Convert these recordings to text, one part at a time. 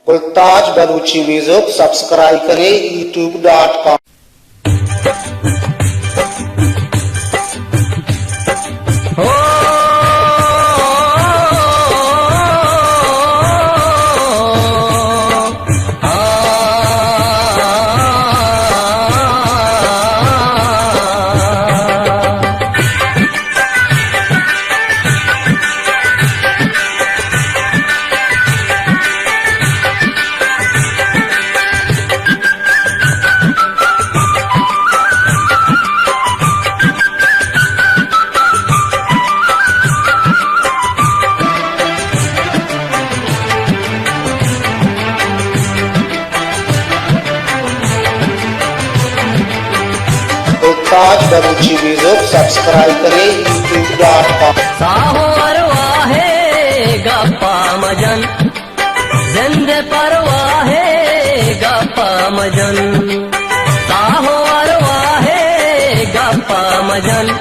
गुलताज Balochi music subscribe करें youtube.com। गुलताज Balochi music subscribe करें youtube.com। Saho अरवाहे गप्पा मजन जिंदे परवाहे गप्पा मजन साहो अरवाहे गप्पा मजन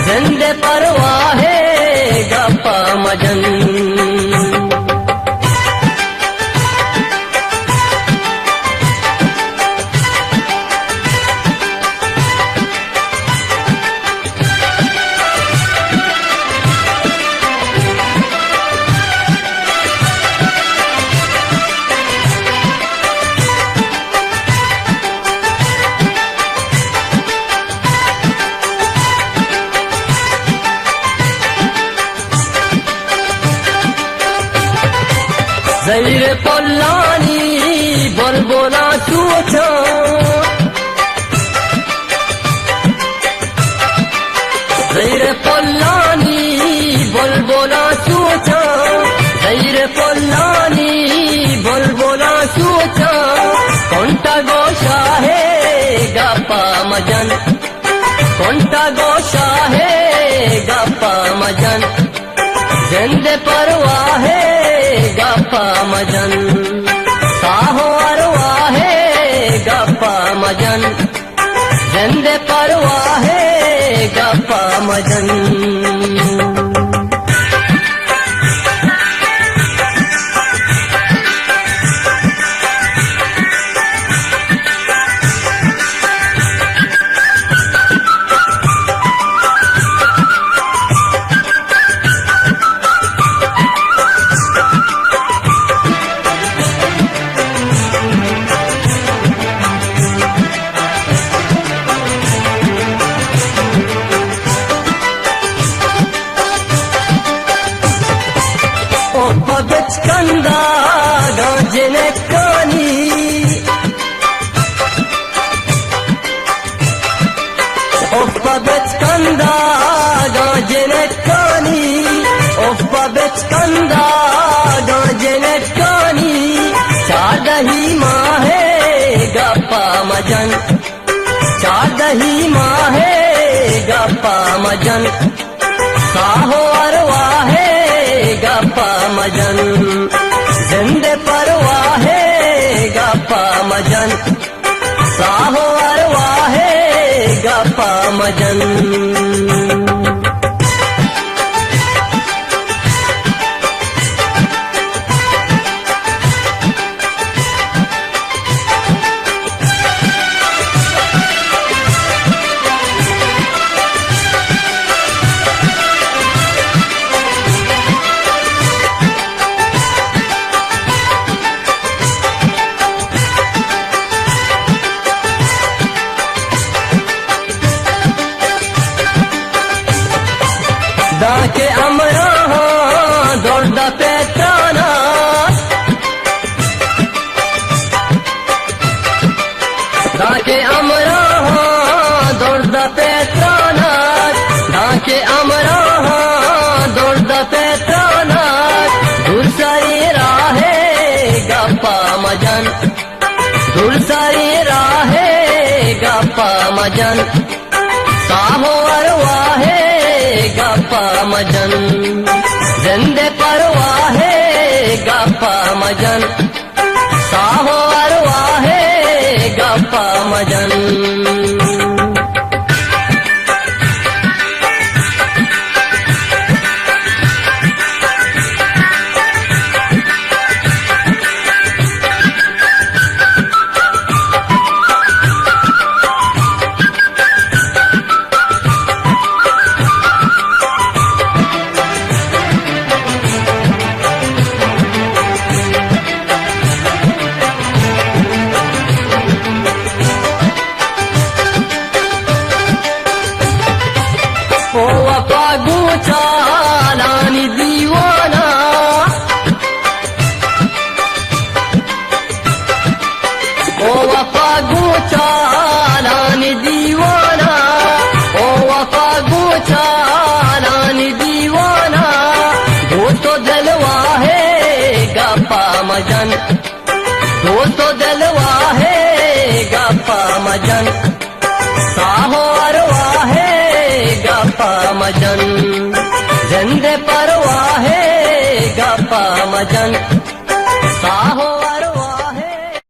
जिंदे परवाहे गप्पा मजन ज़हीर पोलानी बोलबोला चूचा ज़हीर पोलानी बोलबोला चूचा ज़हीर पोलानी बोलबोला चूचा कोंटा गोशा है गप्पा मजन कोंटा गोशा है गप्पा मजन जिंदे परवाहे गप्पा मजन साहो अरवाहे गप्पा मजन जिंदे परवाहे गप्पा मजन कंदा गाजने कानी ओप्पा बेच कंदा गाजने कानी ओप्पा बेच कंदा गाजने कानी चादही माँ है गप्पा मजन चादही माँ है गप्पा मजन साहो अरवाहे गप्पा मजन जिंदे परवाहे गप्पा मजन साहो अरवाहे गप्पा मजन दाके अमरा दौड़दा पेत्राना दाके अमरा दौड़दा पेत्राना दाके अमरा दौड़दा पेत्राना दूर सारी राहे गप्पा मजन दूर सारी राहे गप्पा मजन साहो अरवाहे गप्पा मजन जिंदे परवाहे गप्पा मजन साहो अरवाहे गप्पा मजन गुचालानी दीवाना, ओ वफा गुचालानी दीवाना, वो तो दिलवा है गप्पा मजन, वो तो दिलवा है गप्पा मजन, साहो अरवा है गप्पा मजन, जिंदे परवा है गप्पा मजन।